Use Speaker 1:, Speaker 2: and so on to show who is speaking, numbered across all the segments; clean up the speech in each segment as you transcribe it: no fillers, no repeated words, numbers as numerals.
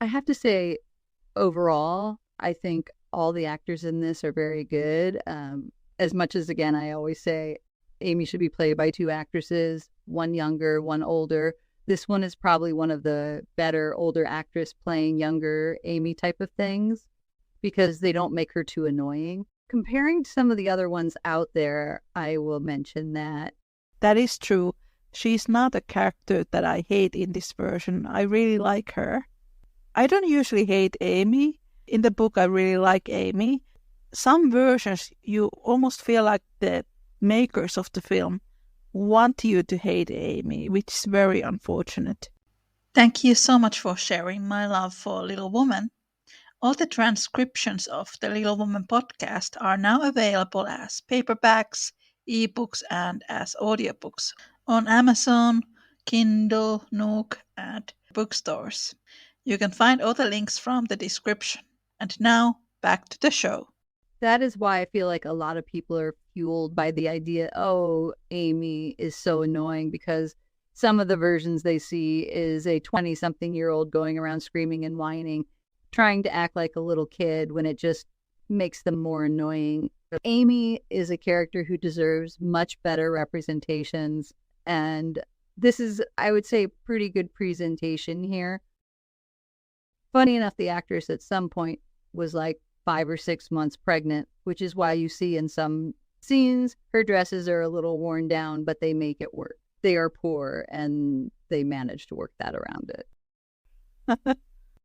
Speaker 1: I have to say, overall, I think all the actors in this are very good. As much as, again, I always say Amy should be played by two actresses, one younger, one older. This one is probably one of the better older actress playing younger Amy type of things because they don't make her too annoying. Comparing to some of the other ones out there, I will mention that.
Speaker 2: That is true. She's not a character that I hate in this version. I really like her. I don't usually hate Amy. In the book, I really like Amy. Some versions, you almost feel like the makers of the film want you to hate Amy, which is very unfortunate.
Speaker 3: Thank you so much for sharing my love for Little Woman. All the transcriptions of the Little Woman podcast are now available as paperbacks, ebooks, and as audiobooks on Amazon, Kindle, Nook, and bookstores. You can find all the links from the description. And now, back to the show.
Speaker 1: That is why I feel like a lot of people are fueled by the idea, oh, Amy is so annoying, because some of the versions they see is a 20-something-year-old going around screaming and whining, trying to act like a little kid when it just makes them more annoying. Amy is a character who deserves much better representations, and this is, I would say, pretty good presentation here. Funny enough, the actress at some point was like 5 or 6 months pregnant, which is why you see in some scenes her dresses are a little worn down, but they make it work. They are poor, and they manage to work that around it.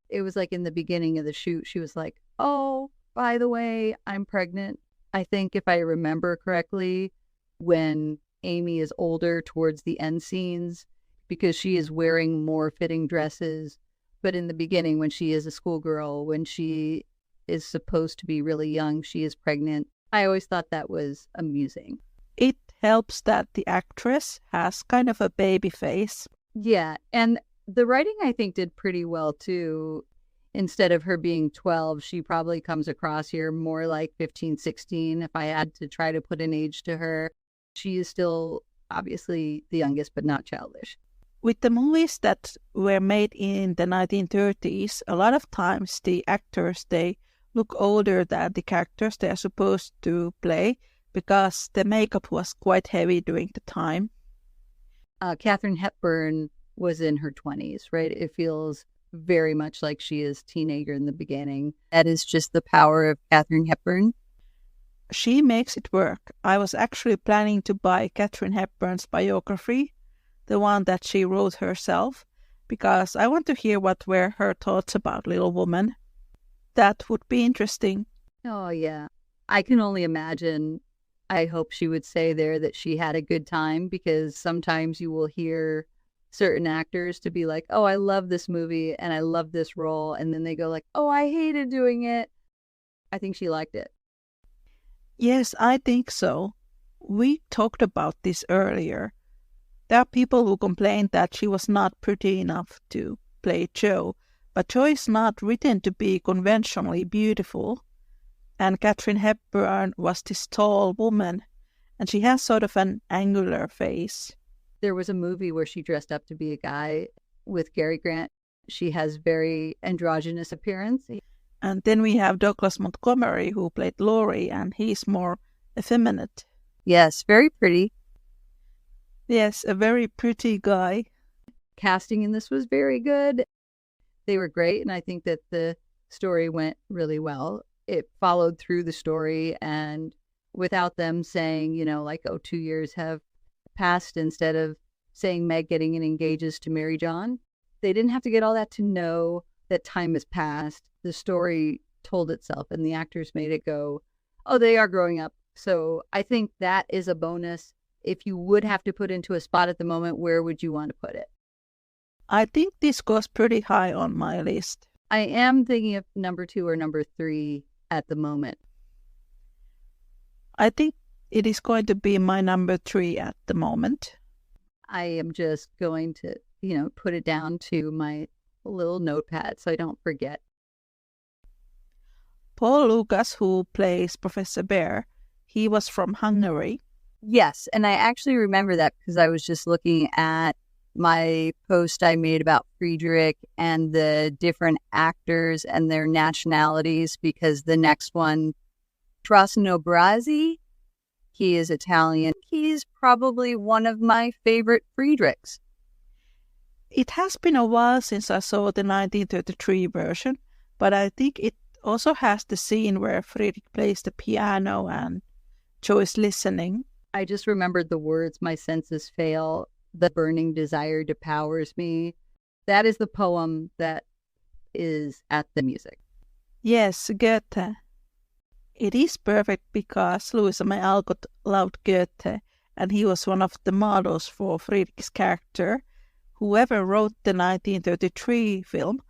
Speaker 1: It was like in the beginning of the shoot, she was like, oh, by the way, I'm pregnant. I think if I remember correctly, when Amy is older towards the end scenes, because she is wearing more fitting dresses. But in the beginning, when she is a schoolgirl, when she is supposed to be really young, she is pregnant. I always thought that was amusing.
Speaker 2: It helps that the actress has kind of a baby face.
Speaker 1: Yeah, and the writing, I think, did pretty well, too. Instead of her being 12, she probably comes across here more like 15, 16. If I had to try to put an age to her, she is still obviously the youngest, but not childish.
Speaker 2: With the movies that were made in the 1930s, a lot of times the actors, they look older than the characters they are supposed to play because the makeup was quite heavy during the time.
Speaker 1: Katharine Hepburn was in her 20s, right? It feels very much like she is a teenager in the beginning. That is just the power of Katharine Hepburn.
Speaker 2: She makes it work. I was actually planning to buy Katharine Hepburn's biography, the one that she wrote herself, because I want to hear what were her thoughts about Little Woman. That would be interesting.
Speaker 1: Oh, yeah. I can only imagine. I hope she would say there that she had a good time, because sometimes you will hear certain actors to be like, oh, I love this movie and I love this role. And then they go like, oh, I hated doing it. I think she liked it.
Speaker 2: Yes, I think so. We talked about this earlier. There are people who complain that she was not pretty enough to play Jo, but Jo is not written to be conventionally beautiful. And Katharine Hepburn was this tall woman, and she has sort of an angular face.
Speaker 1: There was a movie where she dressed up to be a guy with Cary Grant. She has very androgynous appearance.
Speaker 2: And then we have Douglas Montgomery, who played Laurie, and he's more effeminate.
Speaker 1: Yes, very pretty.
Speaker 2: Yes, a very pretty guy.
Speaker 1: Casting in this was very good. They were great, and I think that the story went really well. It followed through the story, and without them saying, like, 2 years have passed, instead of saying Meg getting engages to marry John, they didn't have to get all that to know that time has passed. The story told itself, and the actors made it go, oh, they are growing up. So I think that is a bonus. If you would have to put into a spot at the moment, where would you want to put it?
Speaker 2: I think this goes pretty high on my list.
Speaker 1: I am thinking of number 2 or number 3 at the moment.
Speaker 2: I think it is going to be my number 3 at the moment.
Speaker 1: I am just going to, put it down to my little notepad so I don't forget.
Speaker 2: Paul Lukas, who plays Professor Bear, he was from Hungary.
Speaker 1: Yes, and I actually remember that because I was just looking at my post I made about Friedrich and the different actors and their nationalities, because the next one, Trasnobrazi, he is Italian. He's probably one of my favorite Friedrichs.
Speaker 2: It has been a while since I saw the 1933 version, but I think it also has the scene where Friedrich plays the piano and Jo is listening.
Speaker 1: I just remembered the words, "My senses fail, the burning desire devours me." That is the poem that is at the music.
Speaker 2: Yes, Goethe. It is perfect because Louisa May Alcott loved Goethe, and he was one of the models for Friedrich's character. Whoever wrote the 1933 film,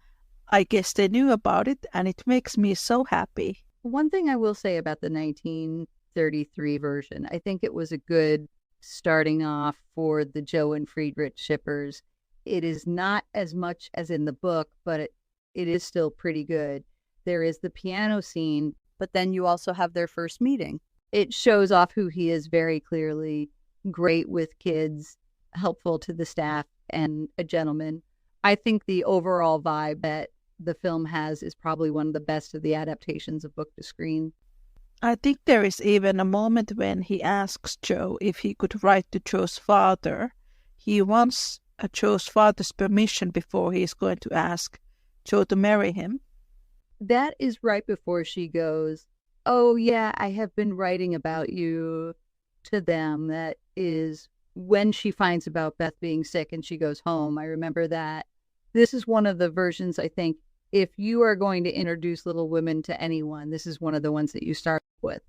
Speaker 2: I guess they knew about it, and it makes me so happy.
Speaker 1: One thing I will say about the 1933 version, I think it was a good starting off for the Jo and Friedrich shippers. It is not as much as in the book, but it is still pretty good. There is the piano scene, but then you also have their first meeting. It shows off who he is very clearly, great with kids, helpful to the staff, and a gentleman. I think the overall vibe that the film has is probably one of the best of the adaptations of book to screen.
Speaker 2: I think there is even a moment when he asks Jo if he could write to Jo's father. He wants Jo's father's permission before he is going to ask Jo to marry him.
Speaker 1: That is right before she goes, "Oh yeah, I have been writing about you to them." That is when she finds about Beth being sick and she goes home. I remember that. This is one of the versions, I think, if you are going to introduce Little Women to anyone, this is one of the ones that you start with.